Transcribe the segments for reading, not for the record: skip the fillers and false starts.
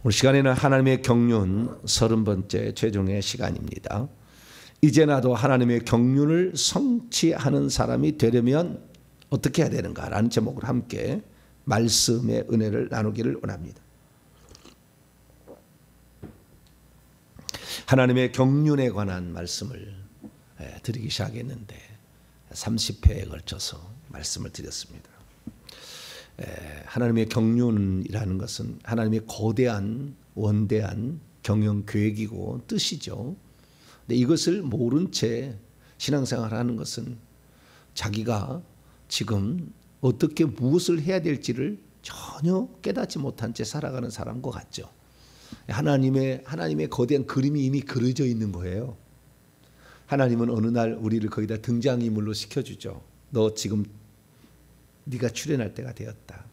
오늘 시간에는 하나님의 경륜 30번째 최종의 시간입니다. 이제 나도 하나님의 경륜을 성취하는 사람이 되려면 어떻게 해야 되는가 라는 제목으로 함께 말씀의 은혜를 나누기를 원합니다. 하나님의 경륜에 관한 말씀을 드리기 시작했는데 30회에 걸쳐서 말씀을 드렸습니다. 하나님의 경륜이라는 것은 하나님의 거대한 원대한 경영 계획이고 뜻이죠. 근데 이것을 모른 채 신앙생활을 하는 것은 자기가 지금 어떻게 무엇을 해야 될지를 전혀 깨닫지 못한 채 살아가는 사람과 같죠. 하나님의 거대한 그림이 이미 그려져 있는 거예요. 하나님은 어느 날 우리를 거기다 등장인물로 시켜주죠. 너 지금 네가 출현할 때가 되었다.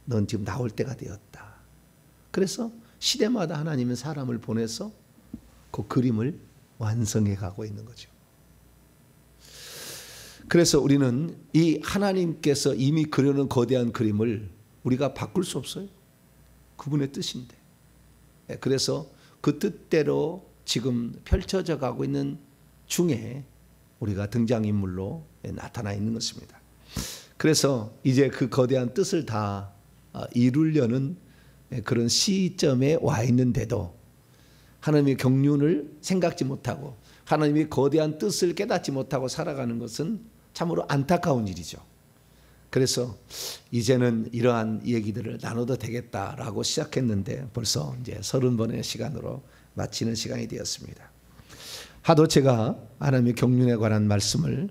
넌 지금 나올 때가 되었다. 그래서 시대마다 하나님은 사람을 보내서 그 그림을 완성해 가고 있는 거죠. 그래서 우리는 이 하나님께서 이미 그려놓은 거대한 그림을 우리가 바꿀 수 없어요. 그분의 뜻인데. 그래서 그 뜻대로 지금 펼쳐져 가고 있는 중에 우리가 등장인물로 나타나 있는 것입니다. 그래서 이제 그 거대한 뜻을 다 이루려는 그런 시점에 와 있는데도 하나님의 경륜을 생각지 못하고 하나님의 거대한 뜻을 깨닫지 못하고 살아가는 것은 참으로 안타까운 일이죠. 그래서 이제는 이러한 얘기들을 나눠도 되겠다라고 시작했는데 벌써 이제 30번의 시간으로 마치는 시간이 되었습니다. 하도 제가 하나님의 경륜에 관한 말씀을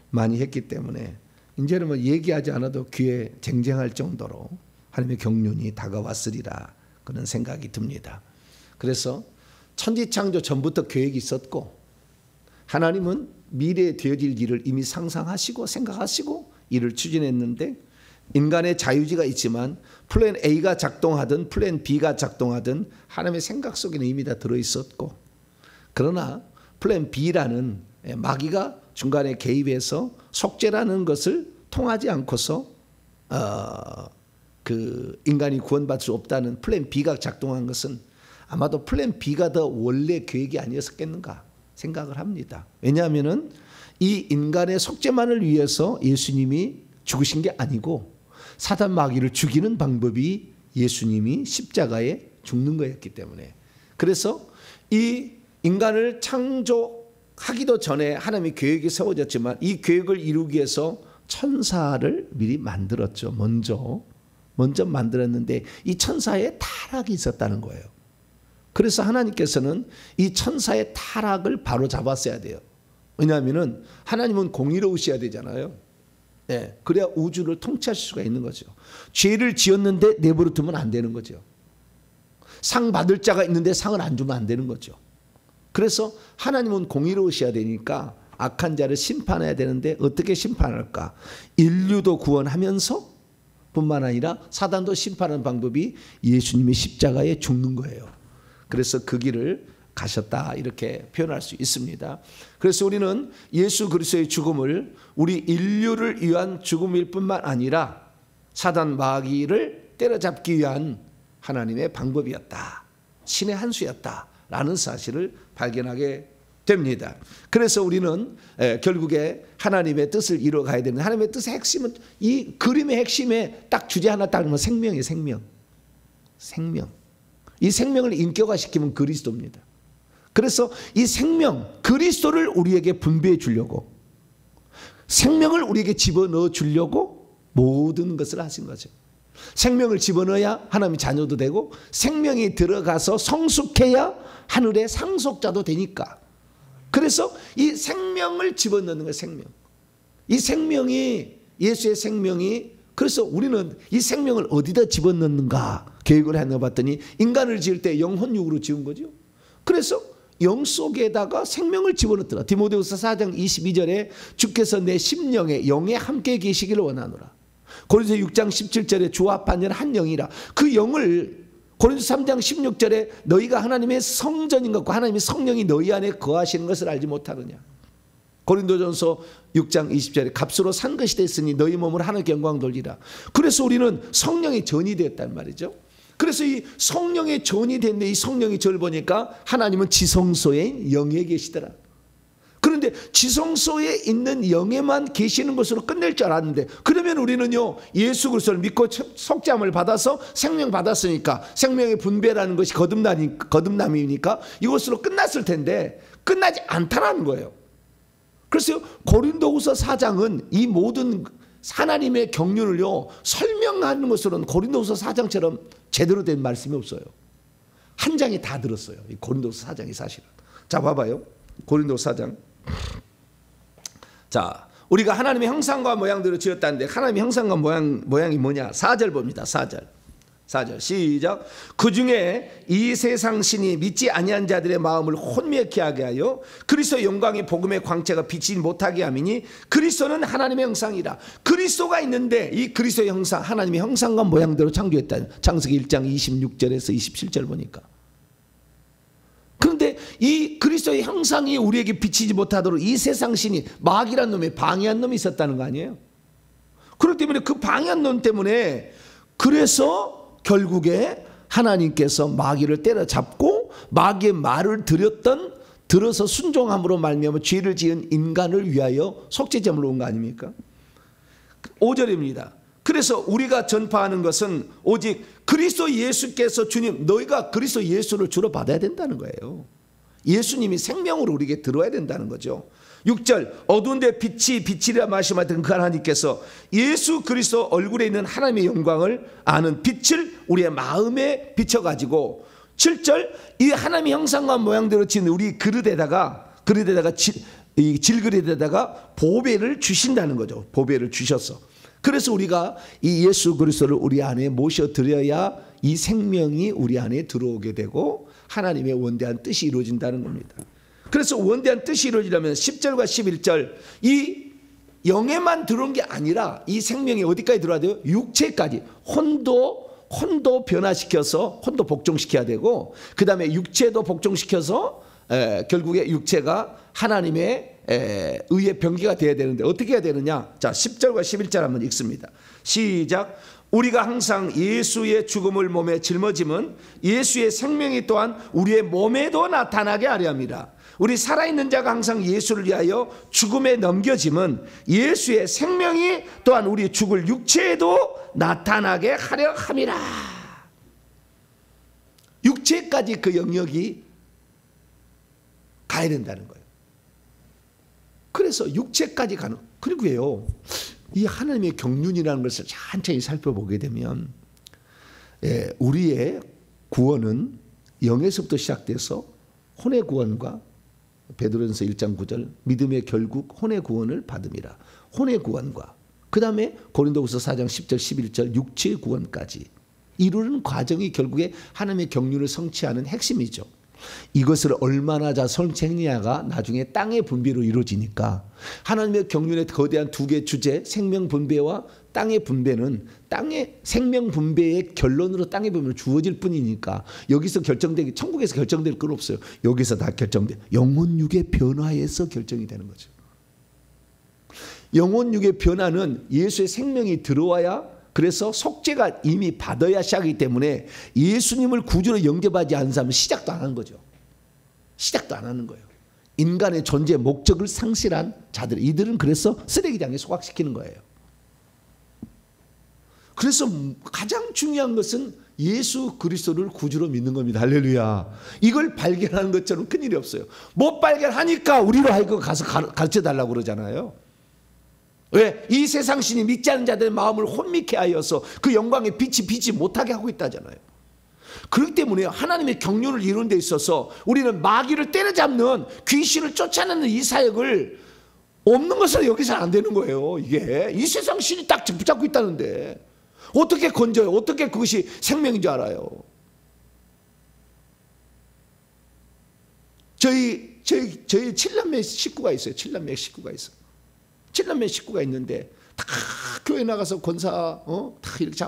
많이 했기 때문에 이제는 뭐 얘기하지 않아도 귀에 쟁쟁할 정도로 하나님의 경륜이 다가왔으리라 그런 생각이 듭니다. 그래서 천지창조 전부터 계획이 있었고 하나님은 미래에 되어질 일을 이미 상상하시고 생각하시고 일을 추진했는데 인간의 자유지가 있지만 플랜 A가 작동하든 플랜 B가 작동하든 하나님의 생각 속에는 이미 다 들어있었고 그러나 플랜 B라는 마귀가 중간에 개입해서 속죄라는 것을 통하지 않고서 그 인간이 구원받을 수 없다는 플랜 B가 작동한 것은 아마도 플랜 B가 더 원래 계획이 아니었겠는가 생각을 합니다. 왜냐하면은 이 인간의 속죄만을 위해서 예수님이 죽으신 게 아니고 사단 마귀를 죽이는 방법이 예수님이 십자가에 죽는 거였기 때문에 그래서 이 인간을 창조하기도 전에 하나님의 계획이 세워졌지만 이 계획을 이루기 위해서 천사를 미리 만들었죠. 먼저 만들었는데 이 천사의 타락이 있었다는 거예요. 그래서 하나님께서는 이 천사의 타락을 바로 잡았어야 돼요. 왜냐하면 하나님은 공의로우셔야 되잖아요. 네, 그래야 우주를 통치하실 수가 있는 거죠. 죄를 지었는데 내버려 두면 안 되는 거죠. 상 받을 자가 있는데 상을 안 주면 안 되는 거죠. 그래서 하나님은 공의로우셔야 되니까 악한 자를 심판해야 되는데 어떻게 심판할까? 인류도 구원하면서 뿐만 아니라 사단도 심판하는 방법이 예수님의 십자가에 죽는 거예요. 그래서 그 길을 가셨다 이렇게 표현할 수 있습니다. 그래서 우리는 예수 그리스도의 죽음을 우리 인류를 위한 죽음일 뿐만 아니라 사단 마귀를 때려잡기 위한 하나님의 방법이었다. 신의 한 수였다라는 사실을 발견하게 됩니다. 그래서 우리는 결국에 하나님의 뜻을 이루어가야 되는 하나님의 뜻의 핵심은 이 그림의 핵심에 딱 주제 하나 딱 넣으면 생명이에요. 생명. 이 생명을 인격화시키면 그리스도입니다. 그래서 이 생명 그리스도를 우리에게 분배해 주려고 생명을 우리에게 집어넣어 주려고 모든 것을 하신 거죠. 생명을 집어넣어야 하나님의 자녀도 되고 생명이 들어가서 성숙해야 하늘의 상속자도 되니까 그래서 이 생명을 집어넣는 거예요. 생명. 이 생명이 예수의 생명이 그래서 우리는 이 생명을 어디다 집어넣는가 계획을 해놔 봤더니 인간을 지을 때 영혼육으로 지은 거죠. 그래서 영 속에다가 생명을 집어넣더라. 디모데후서 4장 22절에 주께서 내 심령에 영에 함께 계시기를 원하노라. 고린도서 6장 17절에 주와 합한 한 영이라. 그 영을 고린도서 3장 16절에 너희가 하나님의 성전인 것과 하나님의 성령이 너희 안에 거하시는 것을 알지 못하느냐. 고린도전서 6장 20절에 값으로 산 것이 됐으니 너희 몸을 하나님께 영광 돌리라. 그래서 우리는 성령의 전이 되었단 말이죠. 그래서 그래서 이 성령의 전이 됐는데 이 성령이 저를 보니까 하나님은 지성소에 영에 계시더라. 그런데 지성소에 있는 영에만 계시는 것으로 끝낼 줄 알았는데, 그러면 우리는요 예수 그리스도를 믿고 속죄함을 받아서 생명 받았으니까 생명의 분배라는 것이 거듭남이니까 이것으로 끝났을 텐데 끝나지 않다라는 거예요. 그래서 고린도후서 4장은 이 모든 하나님의 경륜을요 설명하는 것으로는 고린도후서 4장처럼 제대로 된 말씀이 없어요. 한 장이 다 들었어요. 이 고린도후서 4장이 사실은. 자, 봐봐요. 고린도후서 4장. 자, 우리가 하나님의 형상과 모양대로 지었다는데 하나님의 형상과 모양이 뭐냐? 4절 봅니다. 4절 시작. 그중에 이 세상 신이 믿지 아니한 자들의 마음을 혼미케 하게 하여 그리스도의 영광의 복음의 광채가 비치지 못하게 함이니 그리스도는 하나님의 형상이라. 그리스도가 있는데 이 그리스도의 형상, 하나님의 형상과 모양대로 창조했다. 창세기 1장 26절에서 27절 보니까. 그런데 이 그리스도의 형상이 우리에게 비치지 못하도록 이 세상 신이 마귀란 놈의 방해한 놈이 있었다는 거 아니에요? 그렇기 때문에 그 방해한 놈 때문에 그래서 결국에 하나님께서 마귀를 때려잡고 마귀의 말을 들어서 순종함으로 말미암아 죄를 지은 인간을 위하여 속죄제물로 온 거 아닙니까? 5절입니다. 그래서 우리가 전파하는 것은 오직 그리스도 예수께서 주님, 너희가 그리스도 예수를 주로 받아야 된다는 거예요. 예수님이 생명으로 우리에게 들어와야 된다는 거죠. 6절 어두운 데 빛이 빛이라 말씀하던 그 하나님께서 예수 그리스도 얼굴에 있는 하나님의 영광을 아는 빛을 우리의 마음에 비춰가지고 7절 이 하나님의 형상과 모양대로 지은 우리 그릇에다가 이 질그릇에다가 보배를 주신다는 거죠. 보배를 주셔서. 그래서 우리가 이 예수 그리스도를 우리 안에 모셔드려야 이 생명이 우리 안에 들어오게 되고 하나님의 원대한 뜻이 이루어진다는 겁니다. 그래서 원대한 뜻이 이루어지려면 10절과 11절 이 영에만 들어온 게 아니라 이 생명이 어디까지 들어와야 돼요? 육체까지 혼도 변화시켜서 혼도 복종시켜야 되고 그 다음에 육체도 복종시켜서 결국에 육체가 하나님의 의의 병기가 되어야 되는데 어떻게 해야 되느냐? 자, 10절과 11절 한번 읽습니다. 시작. 우리가 항상 예수의 죽음을 몸에 짊어짐은 예수의 생명이 또한 우리의 몸에도 나타나게 하려 함이라. 우리 살아있는 자가 항상 예수를 위하여 죽음에 넘겨짐은 예수의 생명이 또한 우리 죽을 육체에도 나타나게 하려 함이라. 육체까지 그 영역이 가야 된다는 거예요. 그래서 육체까지 가는. 그리고요, 이 하나님의 경륜이라는 것을 천천히 살펴보게 되면 우리의 구원은 영에서부터 시작돼서 혼의 구원과 베드로전서 1장 9절 믿음의 결국 혼의 구원을 받음이라. 혼의 구원과 그 다음에 고린도후서 4장 10절 11절 육체의 구원까지 이루는 과정이 결국에 하나님의 경륜을 성취하는 핵심이죠. 이것을 얼마나 잘 성취했느냐가 나중에 땅의 분배로 이루어지니까 하나님의 경륜의 거대한 두 개 주제 생명 분배와 땅의 분배는 땅의 생명 분배의 결론으로 땅의 분배로 주어질 뿐이니까 여기서 결정되기 천국에서 결정될 건 없어요. 여기서 다 결정돼. 영혼육의 변화에서 결정이 되는 거죠. 영혼육의 변화는 예수의 생명이 들어와야 그래서 속죄가 이미 받아야 시작이기 때문에 예수님을 구주로 영접하지 않은 사람은 시작도 안 하는 거죠. 시작도 안 하는 거예요. 인간의 존재 목적을 상실한 자들 이들은 그래서 쓰레기장에 소각시키는 거예요. 그래서 가장 중요한 것은 예수 그리스도를 구주로 믿는 겁니다. 할렐루야. 이걸 발견하는 것처럼 큰일이 없어요. 못 발견하니까 우리로 하여금 가서 가르쳐달라고 그러잖아요. 왜? 이 세상 신이 믿지 않는 자들의 마음을 혼미케 하여서 그 영광의 빛이 비지 못하게 하고 있다잖아요. 그렇기 때문에 하나님의 경륜을 이루는 데 있어서 우리는 마귀를 때려잡는 귀신을 쫓아내는 이 사역을 없는 것으로 여기서는 안 되는 거예요. 이게 이 세상 신이 딱 붙잡고 있다는데 어떻게 건져요? 어떻게 그것이 생명인 줄 알아요? 저희 7남매 식구가 있어요. 7남매 식구가 있어요. 7남매 식구가 있는데 다 교회 나가서 권사 다 이렇게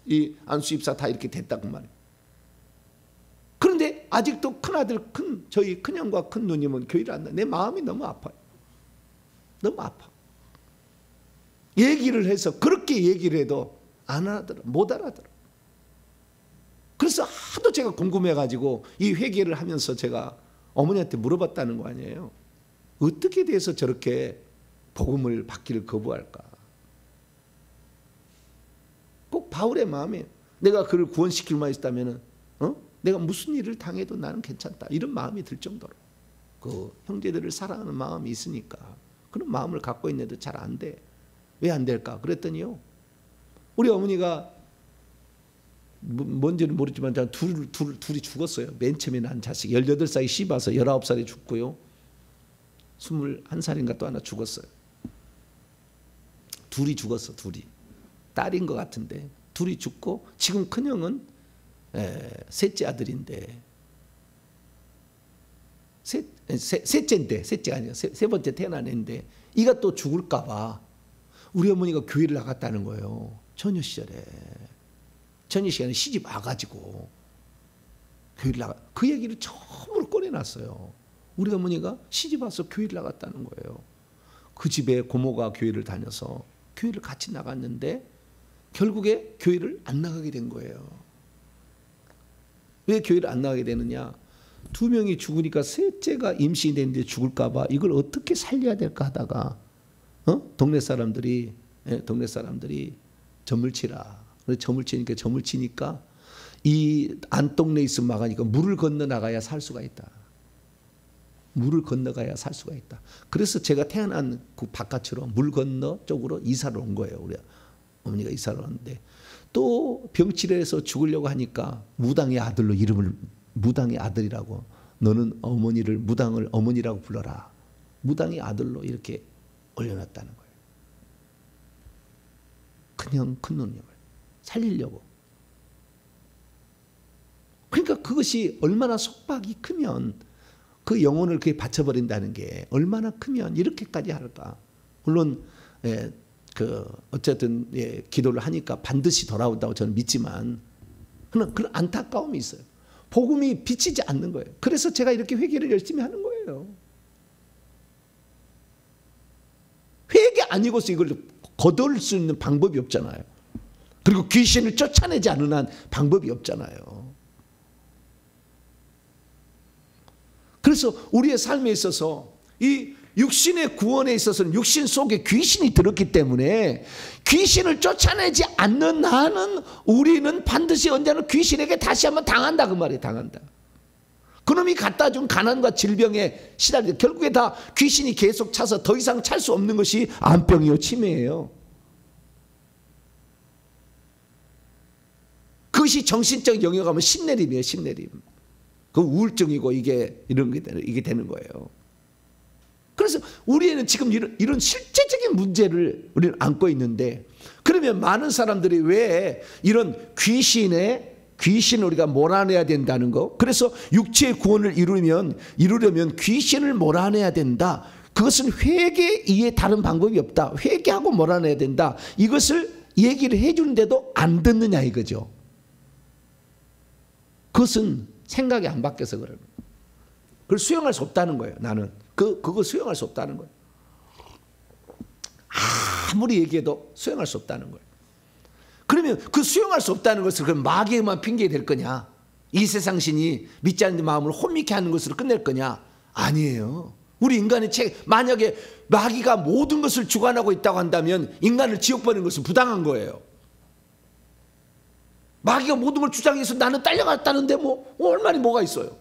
이 안수 입사 다 이렇게 됐다고 말이에요. 그런데 아직도 큰아들 저희 큰형과 큰 누님은 교회를 안 나. 내 마음이 너무 아파요. 너무 아파. 얘기를 해서 그렇게 얘기를 해도 안 알아들어. 못 알아들어. 그래서 하도 제가 궁금해가지고 이 회개를 하면서 제가 어머니한테 물어봤다는 거 아니에요. 어떻게 돼서 저렇게 복음을 받기를 거부할까? 꼭 바울의 마음에 내가 그를 구원시킬 만 있다면은 내가 무슨 일을 당해도 나는 괜찮다 이런 마음이 들 정도로 그 형제들을 사랑하는 마음이 있으니까 그런 마음을 갖고 있는데도 잘 안 돼. 왜 안 될까? 그랬더니요, 우리 어머니가 뭔지는 모르지만 둘이 죽었어요. 맨 처음에 난 자식 18살이 씹어서 19살이 죽고요, 21살인가 또 하나 죽었어요. 둘이 죽었어. 둘이 딸인 것 같은데 둘이 죽고 지금 큰형은 셋째 아들인데 셋째가 아니라 세 번째 태어난 애인데 이가 또 죽을까 봐 우리 어머니가 교회를 나갔다는 거예요. 처녀 시절에. 처녀 시간에 시집 와가지고 교회를 나가, 그 얘기를 처음으로 꺼내놨어요. 우리 어머니가 시집 와서 교회를 나갔다는 거예요. 그 집에 고모가 교회를 다녀서 교회를 같이 나갔는데 결국에 교회를 안 나가게 된 거예요. 왜 교회를 안 나가게 되느냐? 두 명이 죽으니까 셋째가 임신이 됐는데 죽을까 봐 이걸 어떻게 살려야 될까 하다가 동네 사람들이 점을 치라. 점을 치니까 이 안동네에 있으면 막으니까 물을 건너 나가야 살 수가 있다. 물을 건너가야 살 수가 있다. 그래서 제가 태어난 그 바깥으로 물 건너 쪽으로 이사를 온 거예요. 우리 어머니가 이사를 왔는데 또 병치레에서 죽으려고 하니까 무당의 아들로 이름을, 무당의 아들이라고, 너는 어머니를, 무당을 어머니라고 불러라. 무당의 아들로 이렇게 올려놨다는 거예요. 큰형 큰누님을 살리려고. 그러니까 그것이 얼마나 속박이 크면, 그 영혼을 그게 바쳐버린다는 게 얼마나 크면 이렇게까지 할까. 물론 어쨌든 기도를 하니까 반드시 돌아온다고 저는 믿지만 그런 안타까움이 있어요. 복음이 비치지 않는 거예요. 그래서 제가 이렇게 회개를 열심히 하는 거예요. 회개 아니고서 이걸 거둘 수 있는 방법이 없잖아요. 그리고 귀신을 쫓아내지 않는 한 방법이 없잖아요. 그래서 우리의 삶에 있어서 이 육신의 구원에 있어서는 육신 속에 귀신이 들었기 때문에 귀신을 쫓아내지 않는 한은 우리는 반드시 언제나 귀신에게 다시 한번 당한다, 그 말이에요. 당한다. 그놈이 갖다 준 가난과 질병에 시달려 결국에 다 귀신이 계속 차서 더 이상 찰 수 없는 것이 암병이요 치매예요. 그것이 정신적 영역하면 신내림이에요. 신내림. 그 우울증이고 이게 되는 거예요. 그래서 우리는 지금 이런 실제적인 문제를 우리는 안고 있는데, 그러면 많은 사람들이 왜 이런 귀신을 우리가 몰아내야 된다는 거, 그래서 육체의 구원을 이루려면 귀신을 몰아내야 된다. 그것은 회개 이외에 다른 방법이 없다. 회개하고 몰아내야 된다. 이것을 얘기를 해주는데도 안 듣느냐 이거죠. 그것은 생각이 안 바뀌어서 그래요. 그걸 수용할 수 없다는 거예요. 나는 그거 수용할 수 없다는 거예요. 아무리 얘기해도 수용할 수 없다는 거예요. 그러면 그 수용할 수 없다는 것을 그럼 마귀에만 핑계 댈 거냐? 이 세상 신이 믿지 않는 마음을 혼미케 하는 것으로 끝낼 거냐? 아니에요. 우리 인간의 만약에 마귀가 모든 것을 주관하고 있다고 한다면 인간을 지옥 보내는 것은 부당한 거예요. 마귀가 모든 걸 주장해서 나는 딸려갔다는데 얼마나 뭐가 있어요.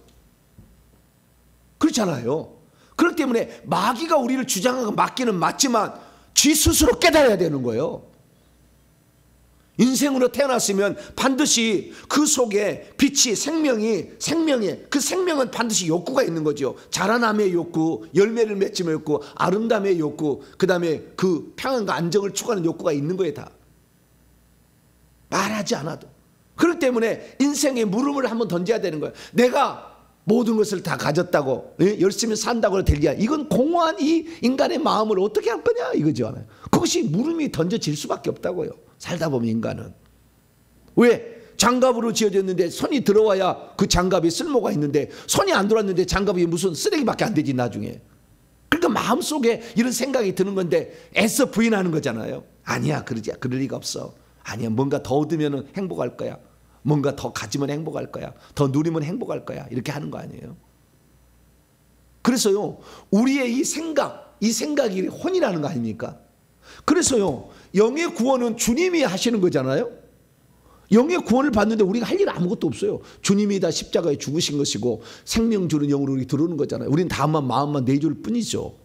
그렇잖아요. 그렇기 때문에 마귀가 우리를 주장하고 맞기는 맞지만 지 스스로 깨달아야 되는 거예요. 인생으로 태어났으면 반드시 그 속에 빛이 그 생명은 반드시 욕구가 있는 거죠. 자라남의 욕구, 열매를 맺음의 욕구, 아름다움의 욕구, 그 다음에 그 평안과 안정을 추구하는 욕구가 있는 거예요. 다 말하지 않아도. 그렇기 때문에 인생에 물음을 한번 던져야 되는 거예요. 내가 모든 것을 다 가졌다고 열심히 산다고 되냐, 이건 공허한 이 인간의 마음을 어떻게 할 거냐 이거죠. 그것이 물음이 던져질 수밖에 없다고요. 살다 보면 인간은. 왜? 장갑으로 지어졌는데 손이 들어와야 그 장갑이 쓸모가 있는데 손이 안 들어왔는데 장갑이 무슨 쓰레기밖에 안 되지 나중에. 그러니까 마음속에 이런 생각이 드는 건데 애써 부인하는 거잖아요. 아니야, 그럴 리가 없어. 아니야, 뭔가 더 얻으면 행복할 거야. 뭔가 더 가지면 행복할 거야. 더 누리면 행복할 거야. 이렇게 하는 거 아니에요. 그래서요, 우리의 이 생각이 혼이라는 거 아닙니까? 그래서요, 영의 구원은 주님이 하시는 거잖아요. 영의 구원을 받는데 우리가 할 일 아무것도 없어요. 주님이 다 십자가에 죽으신 것이고 생명 주는 영으로 우리 들어오는 거잖아요. 우리는 다만 마음만 내줄 뿐이죠.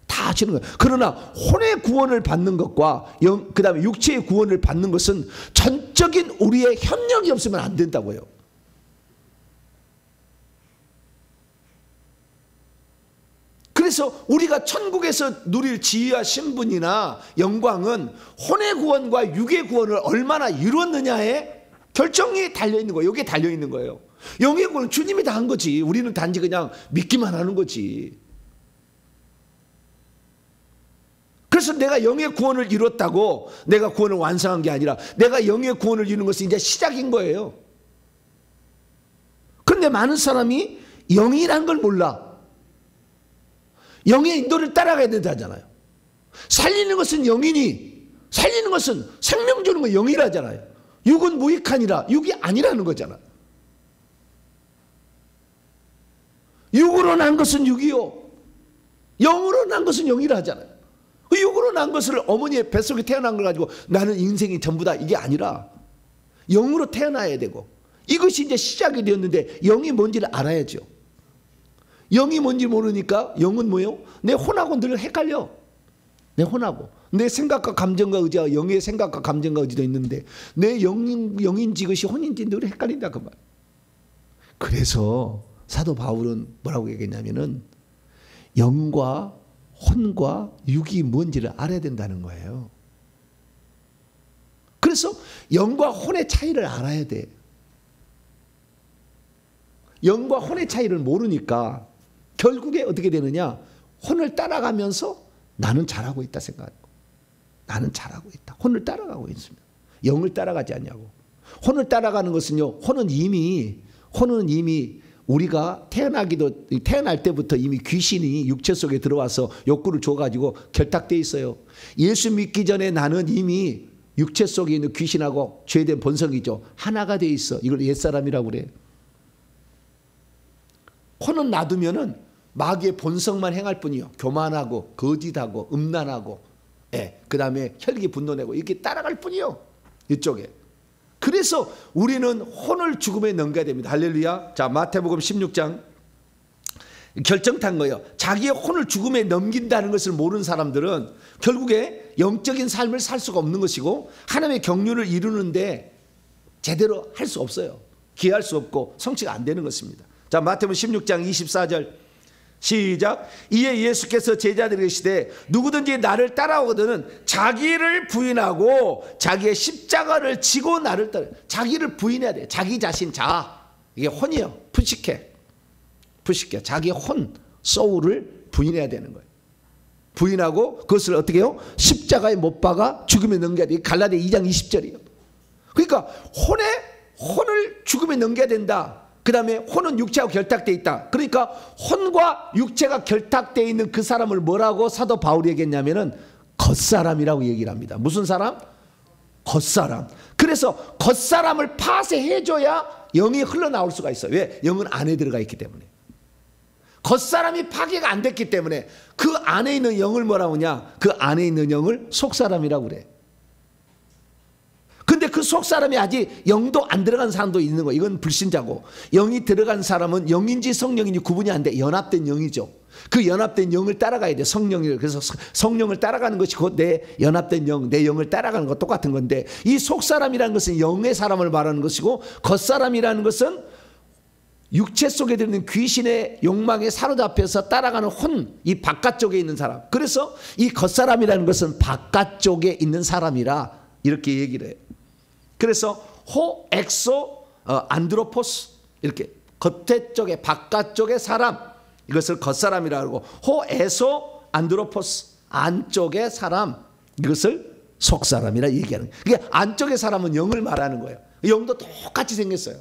다 하시는 거예요. 그러나 혼의 구원을 받는 것과 그 다음에 육체의 구원을 받는 것은 전적인 우리의 협력이 없으면 안 된다고요. 그래서 우리가 천국에서 누릴 지위와 신분이나 영광은 혼의 구원과 육의 구원을 얼마나 이루었느냐에 결정이 달려있는 거예요. 여기에 달려있는 거예요. 영의 구원은 주님이 다 한 거지. 우리는 단지 그냥 믿기만 하는 거지. 그래서 내가 영의 구원을 이뤘다고 내가 구원을 완성한 게 아니라 내가 영의 구원을 이루는 것은 이제 시작인 거예요. 그런데 많은 사람이 영이라는 걸 몰라. 영의 인도를 따라가야 된다잖아요. 살리는 것은 영이니 살리는 것은 생명 주는 건 영이라잖아요. 육은 무익하니라. 육이 아니라는 거잖아. 육으로 난 것은 육이요, 영으로 난 것은 영이라잖아요. 그 육으로 난 것을 어머니의 뱃속에 태어난 걸 가지고 나는 인생이 전부다 이게 아니라 영으로 태어나야 되고, 이것이 이제 시작이 되었는데 영이 뭔지를 알아야죠. 영이 뭔지 모르니까 영은 뭐예요? 내 혼하고 늘 헷갈려. 내 혼하고 내 생각과 감정과 의지가, 영의 생각과 감정과 의지도 있는데 내 영인지 이것이 혼인지 늘 헷갈린다 그 말. 그래서 사도 바울은 뭐라고 얘기했냐면은 영과 혼과 육이 뭔지를 알아야 된다는 거예요. 그래서 영과 혼의 차이를 알아야 돼. 영과 혼의 차이를 모르니까 결국에 어떻게 되느냐, 혼을 따라가면서 나는 잘하고 있다 생각하고, 나는 잘하고 있다, 혼을 따라가고 있습니다. 영을 따라가지 않냐고. 혼을 따라가는 것은요, 혼은 이미 우리가 태어날 때부터 이미 귀신이 육체 속에 들어와서 욕구를 줘가지고 결탁되어 있어요. 예수 믿기 전에 나는 이미 육체 속에 있는 귀신하고 죄된 본성이죠, 하나가 되어 있어. 이걸 옛사람이라고 그래. 혼은 놔두면은 마귀의 본성만 행할 뿐이요. 교만하고 거짓하고 음란하고, 그 다음에 혈기 분노내고 이렇게 따라갈 뿐이요, 이쪽에. 그래서 우리는 혼을 죽음에 넘겨야 됩니다. 할렐루야. 자, 마태복음 16장 결정탄 거예요. 자기의 혼을 죽음에 넘긴다는 것을 모르는 사람들은 결국에 영적인 삶을 살 수가 없는 것이고 하나님의 경륜을 이루는데 제대로 할 수 없어요. 기할 수 없고 성취가 안 되는 것입니다. 자, 마태복음 16장 24절 시작. 이에 예수께서 제자들에게 이르시되 누구든지 나를 따라오거든 자기를 부인하고 자기의 십자가를 지고 나를 따라. 자기를 부인해야 돼. 자기 자신, 자아. 이게 혼이에요. 푸시케. 자기의 혼, 소울을 부인해야 되는 거예요. 부인하고 그것을 어떻게 해요? 십자가에 못 박아 죽음에 넘겨야 돼. 갈라디아 2장 20절이에요. 그러니까 혼을 죽음에 넘겨야 된다. 그 다음에 혼은 육체하고 결탁되어 있다. 그러니까 혼과 육체가 결탁되어 있는 그 사람을 뭐라고 사도 바울이 얘기했냐면은 겉사람이라고 얘기를 합니다. 무슨 사람? 겉사람. 그래서 겉사람을 파쇄해줘야 영이 흘러나올 수가 있어요. 왜? 영은 안에 들어가 있기 때문에. 겉사람이 파괴가 안 됐기 때문에 그 안에 있는 영을 뭐라고 하냐? 그 안에 있는 영을 속사람이라고 그래. 근데 그 속사람이 아직 영도 안 들어간 사람도 있는 거예요. 이건 불신자고, 영이 들어간 사람은 영인지 성령인지 구분이 안 돼. 연합된 영이죠. 그 연합된 영을 따라가야 돼. 성령을. 그래서 성령을 따라가는 것이 곧 내 연합된 영, 내 영을 따라가는 것 똑같은 건데, 이 속사람이라는 것은 영의 사람을 말하는 것이고 겉사람이라는 것은 육체 속에 들는 귀신의 욕망에 사로잡혀서 따라가는 혼, 이 바깥쪽에 있는 사람. 그래서 이 겉사람이라는 것은 바깥쪽에 있는 사람이라 이렇게 얘기를 해요. 그래서 호, 엑소, 안드로포스, 이렇게 겉에 쪽에 바깥쪽의 사람, 이것을 겉사람이라고 하고, 호, 에소, 안드로포스, 안쪽의 사람, 이것을 속사람이라 얘기하는 거예요. 그러니까 안쪽의 사람은 영을 말하는 거예요. 영도 똑같이 생겼어요.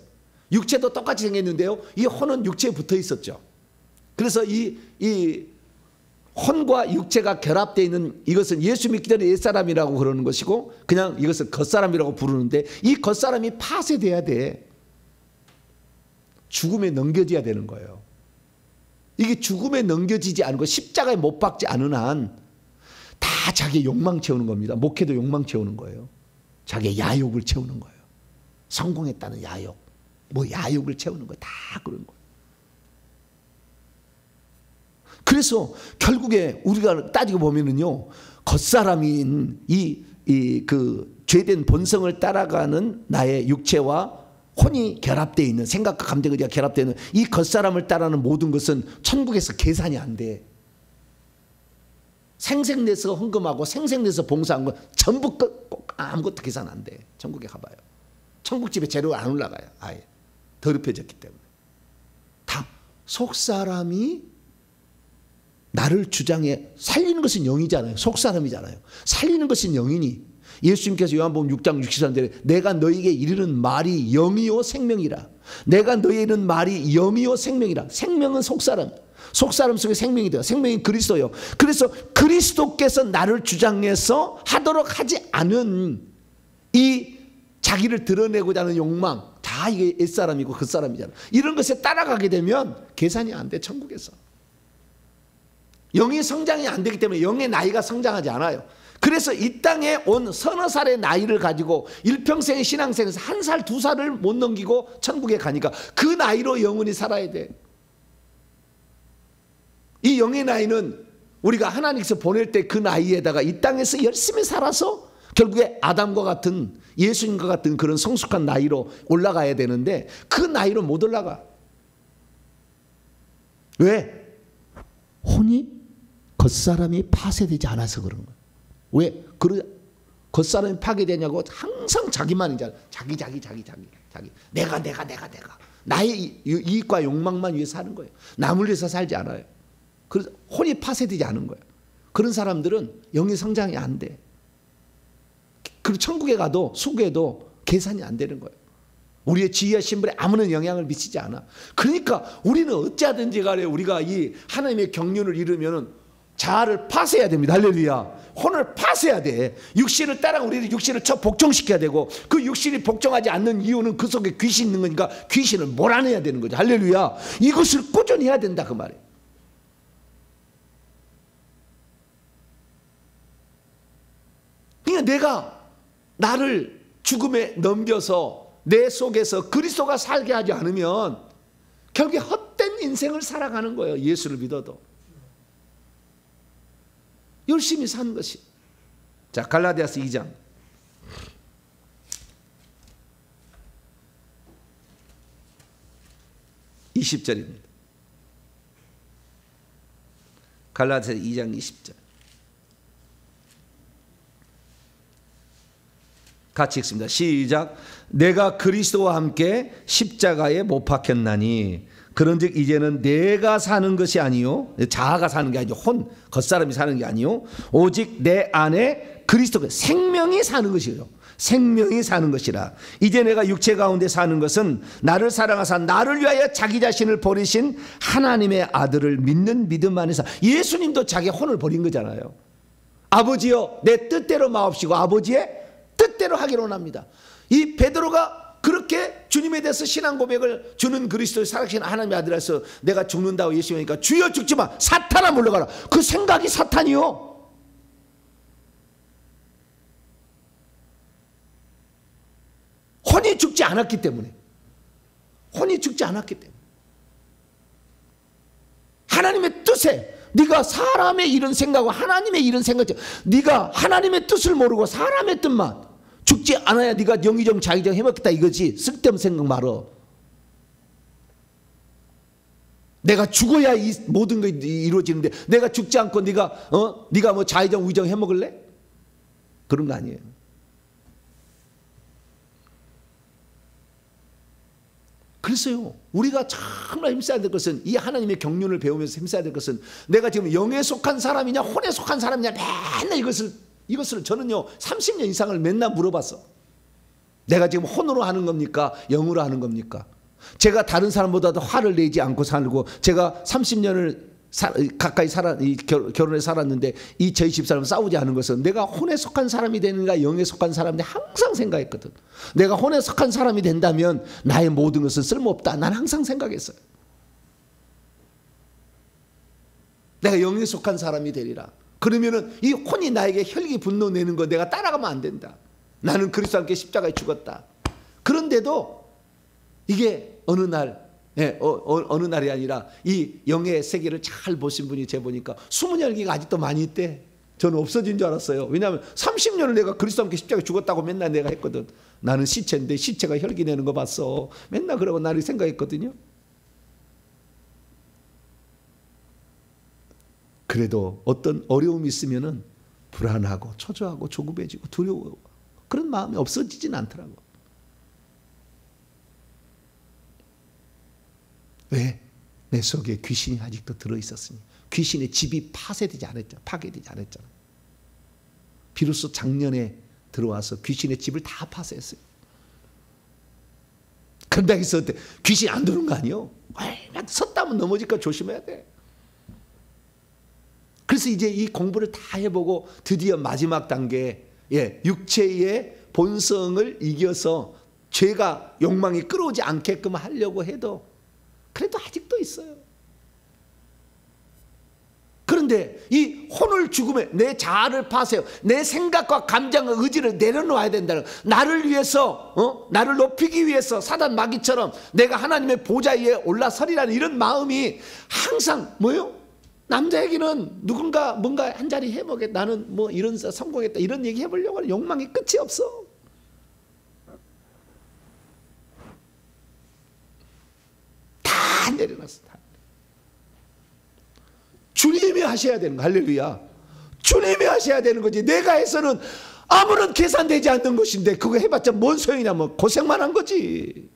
육체도 똑같이 생겼는데요, 이 혼은 육체에 붙어 있었죠. 그래서 이 혼과 육체가 결합되어 있는 이것은 예수 믿기 전에 옛사람이라고 그러는 것이고 그냥 이것을 겉사람이라고 부르는데 이 겉사람이 파쇄돼야 돼. 죽음에 넘겨져야 되는 거예요. 이게 죽음에 넘겨지지 않고 십자가에 못 박지 않은 한 다 자기의 욕망 채우는 겁니다. 목회도 욕망 채우는 거예요. 자기의 야욕을 채우는 거예요. 성공했다는 야욕, 뭐 야욕을 채우는 거예요. 다 그런 거예요. 그래서 결국에 우리가 따지고 보면은요, 겉사람인 그 죄된 본성을 따라가는 나의 육체와 혼이 결합되어 있는 생각과 감정이 결합되어 있는 이 겉사람을 따르는 모든 것은 천국에서 계산이 안 돼. 생색내서 헌금하고 생색내서 봉사한 거 전부 아무것도 계산 안 돼. 천국에 가봐요. 천국집에 재료가 안 올라가요. 아예 더럽혀졌기 때문에. 다 속사람이 나를 주장해 살리는 것은 영이잖아요. 속사람이잖아요. 살리는 것은 영이니 예수님께서 요한복음 6장 63절에 내가 너에게 이르는 말이 영이요 생명이라. 내가 너에게 이르는 말이 영이요 생명이라. 생명은 속사람. 속사람 속에 생명이 돼요. 생명이 그리스도예요. 그래서 그리스도께서 나를 주장해서 하도록 하지 않은 이 자기를 드러내고자 하는 욕망 다 이게 옛사람이고 겉사람이잖아. 이런 것에 따라가게 되면 계산이 안 돼. 천국에서. 영이 성장이 안 되기 때문에 영의 나이가 성장하지 않아요. 그래서 이 땅에 온 서너 살의 나이를 가지고 일평생의 신앙생에서 한 살, 두 살을 못 넘기고 천국에 가니까 그 나이로 영원히 살아야 돼. 이 영의 나이는 우리가 하나님께서 보낼 때 그 나이에다가 이 땅에서 열심히 살아서 결국에 아담과 같은 예수님과 같은 그런 성숙한 나이로 올라가야 되는데 그 나이로 못 올라가. 왜? 혼이 겉사람이 파쇄되지 않아서 그런 거야. 왜? 겉사람이 파괴되냐고 항상 자기만이잖아. 자기. 내가. 나의 이익과 욕망만 위해서 사는 거예요. 남을 위해서 살지 않아요. 그래서 혼이 파쇄되지 않은 거예요. 그런 사람들은 영의 성장이 안 돼. 그리고 천국에 가도 수구에도 계산이 안 되는 거예요. 우리의 지위와 신분에 아무런 영향을 미치지 않아. 그러니까 우리는 어찌하든지 간에 우리가 이 하나님의 경륜을 이루면은 자아를 파쇄해야 됩니다. 할렐루야. 혼을 파쇄해야 돼. 육신을 따라 우리는 육신을 복종시켜야 되고 그 육신이 복종하지 않는 이유는 그 속에 귀신이 있는 거니까 귀신을 몰아내야 되는 거죠. 할렐루야. 이것을 꾸준히 해야 된다 그 말이에요. 그러니까 내가 나를 죽음에 넘겨서 내 속에서 그리스도가 살게 하지 않으면 결국에 헛된 인생을 살아가는 거예요. 예수를 믿어도. 열심히 사는 것이. 자, 갈라디아서 2장 20절입니다. 갈라디아서 2장 20절. 같이 읽습니다. 시작. 내가 그리스도와 함께 십자가에 못 박혔나니 그런즉 이제는 내가 사는 것이 아니요 자아가 사는 게 아니요 혼 겉사람이 사는 게 아니요 오직 내 안에 그리스도가 생명이 사는 것이요 생명이 사는 것이라. 이제 내가 육체 가운데 사는 것은 나를 사랑하사 나를 위하여 자기 자신을 버리신 하나님의 아들을 믿는 믿음 안에서. 예수님도 자기 혼을 버린 거잖아요. 아버지여 내 뜻대로 마옵시고 아버지의 뜻대로 하기로 원합니다. 이 베드로가 그렇게 주님에 대해서 신앙 고백을 주는 그리스도의 살아계신 하나님의 아들에서 내가 죽는다고 예수님이니까 주여 죽지 마 사탄아 물러가라. 그 생각이 사탄이요. 혼이 죽지 않았기 때문에. 혼이 죽지 않았기 때문에. 하나님의 뜻에 네가 사람의 이런 생각과 하나님의 이런 생각, 네가 하나님의 뜻을 모르고 사람의 뜻만 죽지 않아야 네가 영의정 자의정 해먹겠다 이거지. 쓸데없는 생각 말어. 내가 죽어야 이 모든 게 이루어지는데 내가 죽지 않고 네가 뭐 자의정 우의정 해먹을래? 그런 거 아니에요. 그래서요 우리가 정말 힘써야 될 것은 이 하나님의 경륜을 배우면서 힘써야 될 것은 내가 지금 영에 속한 사람이냐 혼에 속한 사람이냐 맨날 이것을 저는요 30년 이상을 맨날 물어봤어. 내가 지금 혼으로 하는 겁니까? 영으로 하는 겁니까? 제가 다른 사람보다도 화를 내지 않고 살고 제가 30년을 가까이 결혼해 살았는데 이 저희 집사람은 싸우지 않은 것은 내가 혼에 속한 사람이 되는가 영에 속한 사람인데 항상 생각했거든. 내가 혼에 속한 사람이 된다면 나의 모든 것은 쓸모없다. 난 항상 생각했어요. 내가 영에 속한 사람이 되리라. 그러면은 이 혼이 나에게 혈기 분노 내는 거 내가 따라가면 안 된다. 나는 그리스도와 함께 십자가에 죽었다. 그런데도 이게 어느 날이 아니라 이 영의 세계를 잘 보신 분이 재보니까 숨은 혈기가 아직도 많이 있대. 저는 없어진 줄 알았어요. 왜냐하면 30년을 내가 그리스도와 함께 십자가에 죽었다고 맨날 내가 했거든. 나는 시체인데 시체가 혈기 내는 거 봤어. 맨날 그러고 나를 생각했거든요. 그래도 어떤 어려움이 있으면은 불안하고 초조하고 조급해지고 두려워. 그런 마음이 없어지진 않더라고. 왜? 내 속에 귀신이 아직도 들어있었으니. 귀신의 집이 파괴되지 않았잖아. 비로소 작년에 들어와서 귀신의 집을 다 파쇄했어요. 그런데 여기서 귀신이 안 들어오는 거 아니에요? 섰다면 넘어질까 조심해야 돼. 그래서 이제 이 공부를 다 해보고 드디어 마지막 단계, 육체의 본성을 이겨서 죄가 욕망이 끌어오지 않게끔 하려고 해도 그래도 아직도 있어요. 그런데 이 혼을 죽음에 내 자아를 파세요. 내 생각과 감정과 의지를 내려놓아야 된다는, 나를 위해서 나를 높이기 위해서 사단 마귀처럼 내가 하나님의 보좌 위에 올라서리라는 이런 마음이 항상 뭐요? 남자에게는 누군가 뭔가 한 자리 해보겠다, 나는 뭐 이런 성공했다 이런 얘기 해보려고 하는 욕망이 끝이 없어. 다 내려놨어. 다. 주님이 하셔야 되는 거. 할렐루야. 주님이 하셔야 되는 거지. 내가 해서는 아무런 계산되지 않는 것인데 그거 해봤자 뭔 소용이냐. 뭐 고생만 한 거지.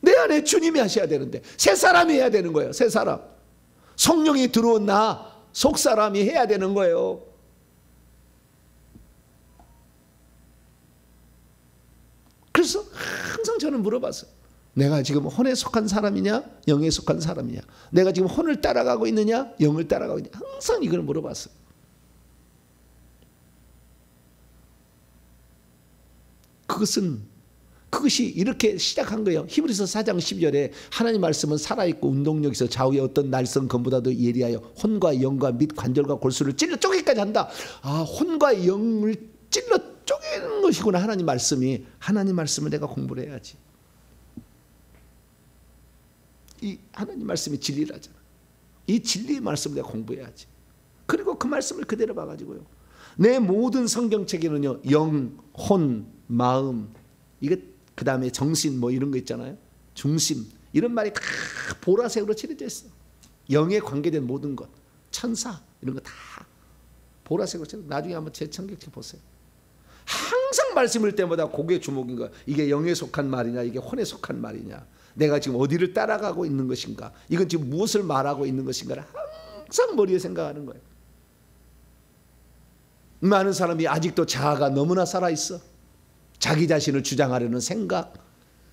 내 안에 주님이 하셔야 되는데 새 사람이 해야 되는 거예요. 새 사람. 성령이 들어온 나 속사람이 해야 되는 거예요. 그래서 항상 저는 물어봤어요. 내가 지금 혼에 속한 사람이냐 영에 속한 사람이냐, 내가 지금 혼을 따라가고 있느냐 영을 따라가고 있느냐, 항상 이걸 물어봤어요. 그것이 이렇게 시작한 거예요. 히브리서 4장 12절에 하나님 말씀은 살아있고 운동력 있어 좌우의 어떤 날선 검보다도 예리하여 혼과 영과 및 관절과 골수를 찔러 쪼개기까지 한다. 아, 혼과 영을 찔러 쪼개는 것이구나. 하나님 말씀이. 하나님 말씀을 내가 공부를 해야지. 이 하나님 말씀이 진리라잖아. 이 진리의 말씀을 내가 공부해야지. 그리고 그 말씀을 그대로 봐가지고요, 내 모든 성경책에는요 영, 혼, 마음, 이거 그 다음에 정신 뭐 이런 거 있잖아요. 중심 이런 말이 다 보라색으로 칠해져 있어. 영에 관계된 모든 것, 천사 이런 거 다 보라색으로 칠해져. 나중에 한번 제 성경책 보세요. 항상 말씀을 때마다 그게 주목인 거야. 이게 영에 속한 말이냐 이게 혼에 속한 말이냐, 내가 지금 어디를 따라가고 있는 것인가, 이건 지금 무엇을 말하고 있는 것인가를 항상 머리에 생각하는 거예요. 많은 사람이 아직도 자아가 너무나 살아있어. 자기 자신을 주장하려는 생각,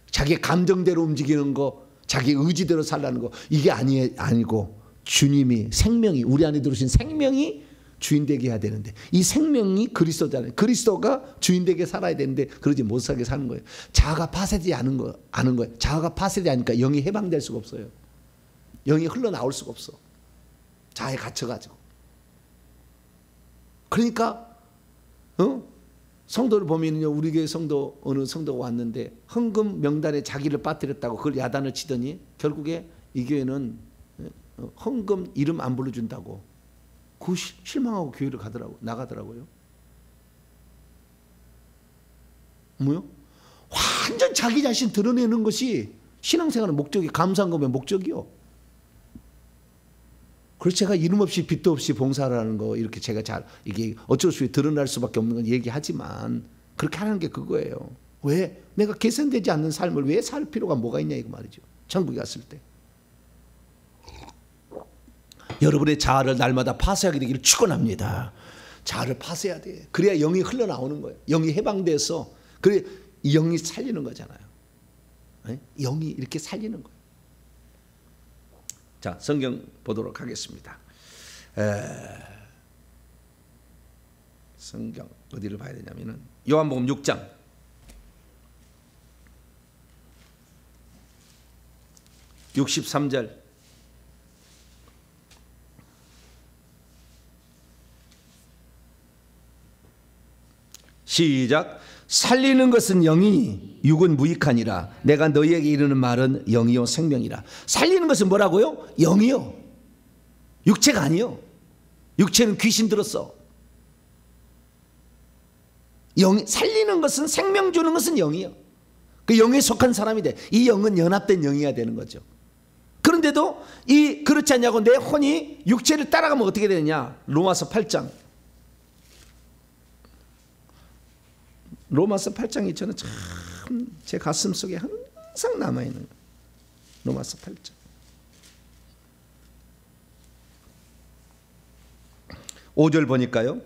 자기 감정대로 움직이는 거, 자기 의지대로 살라는 거, 이게 아니고 주님이, 생명이, 우리 안에 들어오신 생명이 주인되게 해야 되는데, 이 생명이 그리스도잖아요. 그리스도가 주인되게 살아야 되는데 그러지 못하게 사는 거예요. 자아가 파쇄되지 않은 거예요. 자아가 파쇄되지 않으니까 영이 해방될 수가 없어요. 영이 흘러나올 수가 없어. 자아에 갇혀가지고. 그러니까 성도를 보면요, 우리 교회 성도, 어느 성도가 왔는데 헌금 명단에 자기를 빠뜨렸다고 그걸 야단을 치더니 결국에 이 교회는 헌금 이름 안 불러준다고 그 실망하고 교회를 나가더라고요. 뭐요? 완전 자기 자신 드러내는 것이 신앙생활의 목적이, 감사한금의 목적이요. 그래서 제가 이름 없이 빚도 없이 봉사하는 거 이렇게 제가 잘 이게 어쩔 수 없이 드러날 수밖에 없는 건 얘기하지만 그렇게 하는 게 그거예요. 왜? 내가 개선되지 않는 삶을 왜 살 필요가 뭐가 있냐 이거 말이죠. 천국에 갔을 때. 여러분의 자아를 날마다 파쇄하게 되기를 축원합니다. 자아를 파쇄해야 돼. 그래야 영이 흘러나오는 거예요. 영이 해방돼서 그래 이 영이 살리는 거잖아요. 영이 이렇게 살리는 거예요. 자, 성경 보도록 하겠습니다. 성경 어디를 봐야 되냐면은 요한복음 6장 63절 시작. 살리는 것은 영이니 육은 무익하니라. 내가 너희에게 이르는 말은 영이요 생명이라. 살리는 것은 뭐라고요? 영이요. 육체가 아니요. 육체는 귀신 들었어. 영, 살리는 것은, 생명 주는 것은 영이요. 그 영에 속한 사람이 돼. 이 영은 연합된 영이어야 되는 거죠. 그런데도 그렇지 않냐고 내 혼이 육체를 따라가면 어떻게 되느냐. 로마서 8장 로마서 8장이 저는 참 제 가슴 속에 항상 남아있는 거예요. 로마서 8장 5절 보니까요.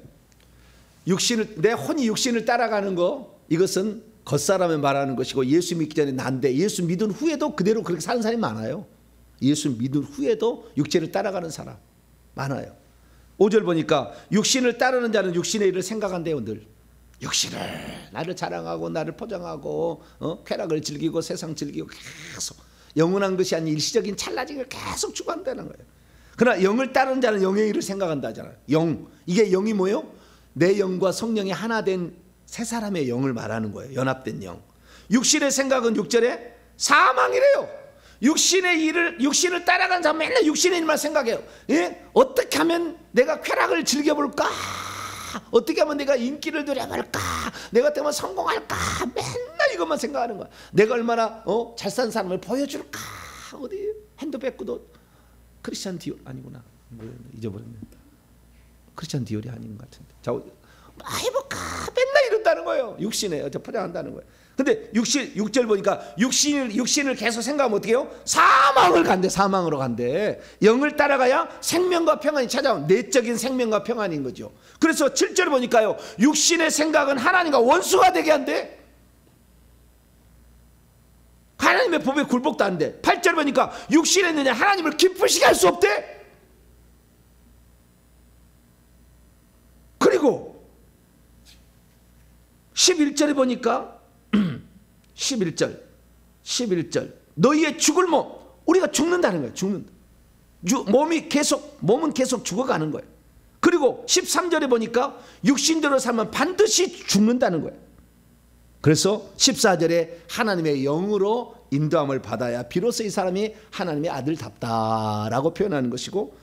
내 혼이 육신을 따라가는 거, 이것은 겉사람에 말하는 것이고 예수 믿기 전에 난데, 예수 믿은 후에도 그대로 그렇게 사는 사람이 많아요. 예수 믿은 후에도 육체를 따라가는 사람 많아요. 5절 보니까 육신을 따르는 자는 육신의 일을 생각한대요. 늘 육신을, 나를 자랑하고 나를 포장하고 쾌락을 즐기고 세상 즐기고 계속 영원한 것이 아닌 일시적인 찰나적인 걸 계속 추구한다는 거예요. 그러나 영을 따르는 자는 영의 일을 생각한다잖아요. 영, 이게 영이 뭐예요? 내 영과 성령이 하나 된 세 사람의 영을 말하는 거예요. 연합된 영. 육신의 생각은 6절에 사망이래요. 육신을 따라가는 사람 맨날 육신의 일만 생각해요. 예? 어떻게 하면 내가 쾌락을 즐겨볼까? 어떻게 하면 내가 인기를 누려볼까? 내가 어떻게 하면 성공할까? 맨날 이것만 생각하는 거야. 내가 얼마나 잘 사는 사람을 보여줄까? 어디 핸드백구도 크리스찬 디올 아니구나. 잊어버렸네. 크리스찬 디올이 아닌 것 같은데. 자, 해볼까? 맨날 이런다는 거예요. 육신에 포장한다는 거예요. 근데 6절 보니까 육신을 계속 생각하면 어떻게 해요? 사망을 간대. 사망으로 간대. 영을 따라가야 생명과 평안이 찾아온, 내적인 생명과 평안인 거죠. 그래서 7절 보니까요, 육신의 생각은 하나님과 원수가 되게 한대. 하나님의 법에 굴복도 안 돼. 8절 보니까 육신에 있느냐 하나님을 기쁘시게 할 수 없대. 그리고 11절에 보니까 11절 너희의 죽을 몸, 우리가 죽는다는 거예요. 죽는다. 몸은 계속 죽어가는 거예요. 그리고 13절에 보니까 육신대로 살면 반드시 죽는다는 거예요. 그래서 14절에 하나님의 영으로 인도함을 받아야 비로소 이 사람이 하나님의 아들답다라고 표현하는 것이고,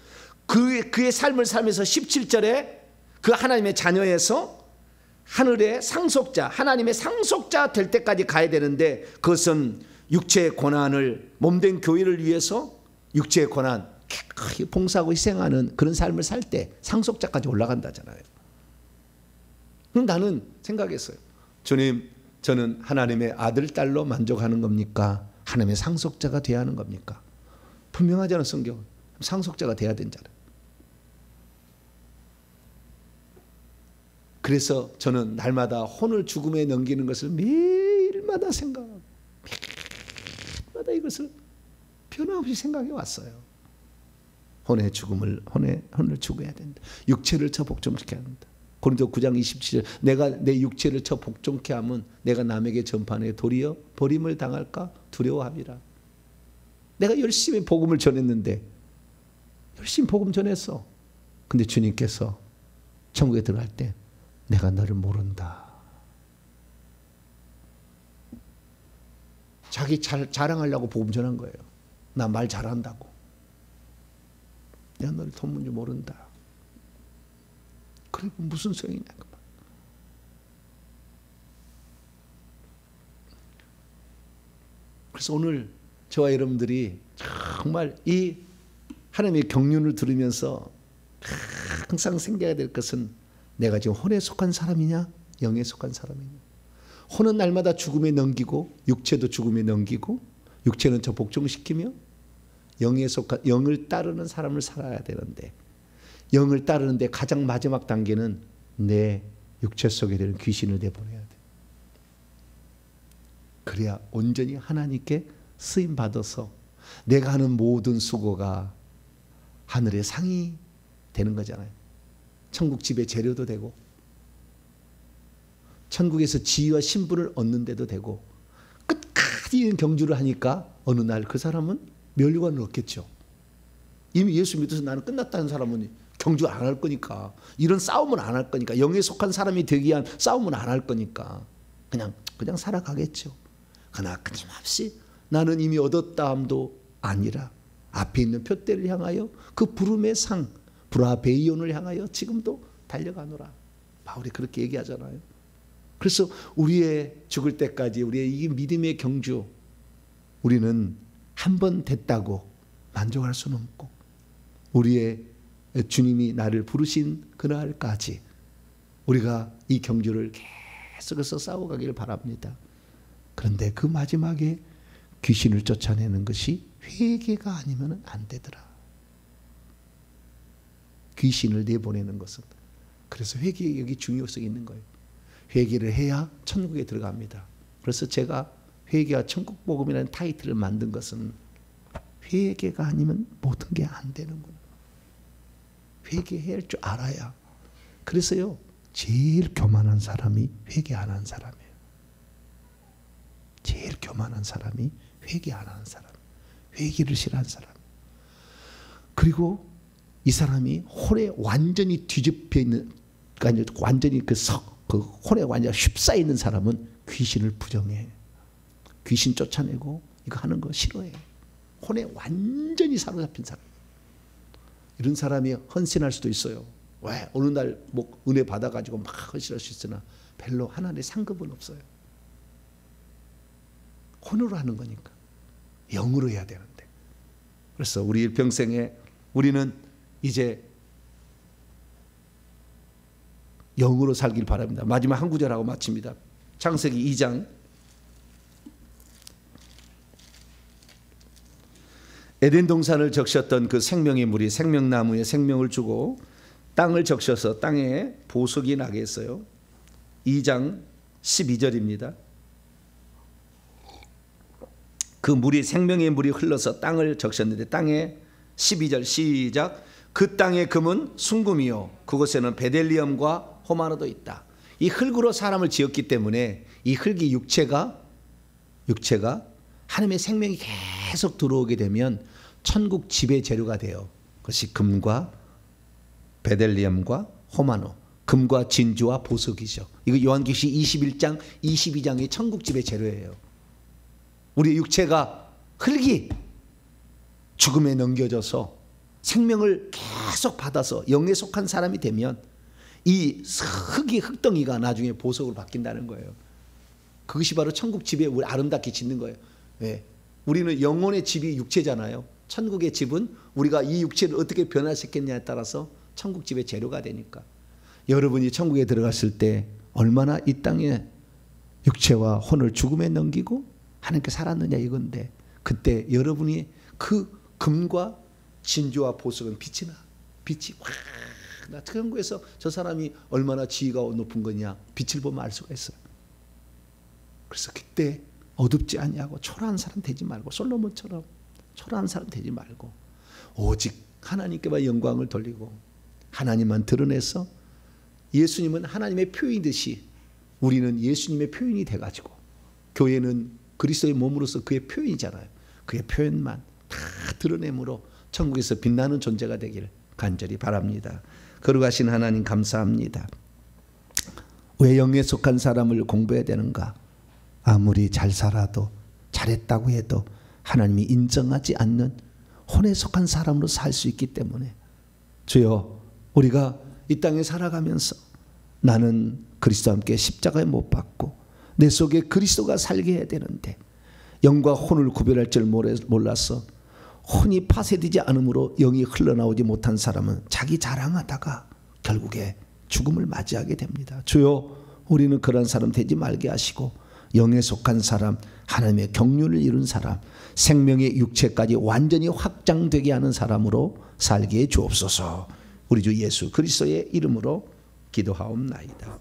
그의 삶을 살면서 17절에 그 하나님의 자녀에서 하늘의 상속자, 하나님의 상속자 될 때까지 가야 되는데, 그것은 육체의 고난을, 몸된 교회를 위해서 육체의 고난 봉사하고 희생하는 그런 삶을 살 때 상속자까지 올라간다잖아요. 그럼 나는 생각했어요. 주님, 저는 하나님의 아들, 딸로 만족하는 겁니까? 하나님의 상속자가 돼야 하는 겁니까? 분명하잖아요. 성경은 상속자가 돼야 된잖아요. 그래서 저는 날마다 혼을 죽음에 넘기는 것을 매일마다 생각하고 매일마다 이것을 변함없이 생각해 왔어요. 혼을 죽어야 된다. 육체를 쳐 복종시켜야 한다. 고린도 9장 27절, 내가 내 육체를 쳐 복종케 하면 내가 남에게 전파하여 도리어 버림을 당할까 두려워함이라. 내가 열심히 복음을 전했는데, 열심히 복음 전했어. 근데 주님께서 천국에 들어갈 때 내가 너를 모른다. 자기 자랑하려고 복음 전한 거예요. 나 말 잘한다고. 내가 너를 도무지 모른다. 그리고 무슨 소용이냐. 그래서 오늘 저와 여러분들이 정말 이 하나님의 경륜을 들으면서 항상 생각해야 될 것은, 내가 지금 혼에 속한 사람이냐 영에 속한 사람이냐. 혼은 날마다 죽음에 넘기고 육체도 죽음에 넘기고, 육체는 저 복종시키며 영을 따르는 사람을 살아야 되는데, 영을 따르는데 가장 마지막 단계는 내 육체 속에 되는 귀신을 내보내야 돼. 그래야 온전히 하나님께 쓰임 받아서 내가 하는 모든 수고가 하늘의 상이 되는 거잖아요. 천국 집의 재료도 되고 천국에서 지위와 신분을 얻는 데도 되고 끝까지 경주를 하니까 어느 날 그 사람은 멸류관을 얻겠죠. 이미 예수 믿어서 나는 끝났다는 사람은 경주 안 할 거니까, 이런 싸움은 안 할 거니까, 영에 속한 사람이 되기 위한 싸움은 안 할 거니까 그냥 살아가겠죠. 그러나 끊임없이 나는 이미 얻었다 함도 아니라 앞에 있는 표대를 향하여 그 부름의 상 브라베이온을 향하여 지금도 달려가노라. 바울이 그렇게 얘기하잖아요. 그래서 우리의 죽을 때까지 우리의 이 믿음의 경주, 우리는 한 번 됐다고 만족할 수는 없고 우리의 주님이 나를 부르신 그날까지 우리가 이 경주를 계속해서 싸워가기를 바랍니다. 그런데 그 마지막에 귀신을 쫓아내는 것이 회개가 아니면 안 되더라. 귀신을 내보내는 것은, 그래서 회개에 여기 중요성이 있는 거예요. 회개를 해야 천국에 들어갑니다. 그래서 제가 회개와 천국복음이라는 타이틀을 만든 것은 회개가 아니면 모든 게 안 되는구나. 회개해야 할 줄 알아야. 그래서요, 제일 교만한 사람이 회개 안 하는 사람이에요. 제일 교만한 사람이 회개 안 하는 사람, 회개를 싫어하는 사람. 그리고 이 사람이 혼에 완전히 뒤집혀 있는, 그러니까 완전히 그 혼에 완전히 휩싸여 있는 사람은 귀신을 부정해. 귀신 쫓아내고 이거 하는 거 싫어해. 혼에 완전히 사로잡힌 사람. 이런 사람이 헌신할 수도 있어요. 왜? 어느 날 뭐 은혜 받아가지고 막 헌신할 수 있으나 별로 하나님의 상급은 없어요. 혼으로 하는 거니까. 영으로 해야 되는데. 그래서 우리 평생에 우리는 이제 영으로 살길 바랍니다. 마지막 한 구절하고 마칩니다. 창세기 2장. 에덴 동산을 적셨던 그 생명의 물이 생명나무에 생명을 주고 땅을 적셔서 땅에 보석이 나게 했어요. 2장 12절입니다. 그 물이, 생명의 물이 흘러서 땅을 적셨는데, 땅에 12절 시작. 그 땅의 금은 순금이요 그곳에는 베델리엄과 호마노도 있다. 이 흙으로 사람을 지었기 때문에 이 흙이 육체가 하나님의 생명이 계속 들어오게 되면 천국 지배 재료가 돼요. 그것이 금과 베델리엄과 호마노, 금과 진주와 보석이죠. 이거 요한계시 21장 22장의 천국 지배 재료예요. 우리 육체가, 흙이 죽음에 넘겨져서 생명을 계속 받아서 영에 속한 사람이 되면 이 흙덩이가 나중에 보석으로 바뀐다는 거예요. 그것이 바로 천국 집에 우리 아름답게 짓는 거예요. 왜? 우리는 영혼의 집이 육체잖아요. 천국의 집은 우리가 이 육체를 어떻게 변화시켰냐에 따라서 천국 집의 재료가 되니까. 여러분이 천국에 들어갔을 때 얼마나 이 땅에 육체와 혼을 죽음에 넘기고 하나님께 살았느냐 이건데, 그때 여러분이 그 금과 진주와 보석은 빛이 확 나. 천국에서 저 사람이 얼마나 지위가 높은 거냐 빛을 보면 알 수가 있어요. 그래서 그때 어둡지 않냐고 초라한 사람 되지 말고, 솔로몬처럼 초라한 사람 되지 말고 오직 하나님께만 영광을 돌리고 하나님만 드러내서, 예수님은 하나님의 표현이듯이 우리는 예수님의 표현이 돼가지고, 교회는 그리스도의 몸으로서 그의 표현이잖아요. 그의 표현만 다 드러내므로 천국에서 빛나는 존재가 되기를 간절히 바랍니다. 거룩하신 하나님 감사합니다. 왜 영에 속한 사람을 공부해야 되는가? 아무리 잘 살아도, 잘했다고 해도 하나님이 인정하지 않는 혼에 속한 사람으로 살 수 있기 때문에, 주여, 우리가 이 땅에 살아가면서 나는 그리스도와 함께 십자가에 못 박고 내 속에 그리스도가 살게 해야 되는데 영과 혼을 구별할 줄 몰라서 혼이 파쇄되지 않으므로 영이 흘러나오지 못한 사람은 자기 자랑하다가 결국에 죽음을 맞이하게 됩니다. 주여, 우리는 그런 사람 되지 말게 하시고 영에 속한 사람, 하나님의 경륜을 이룬 사람, 생명의 육체까지 완전히 확장되게 하는 사람으로 살게 해 주옵소서. 우리 주 예수 그리스도의 이름으로 기도하옵나이다.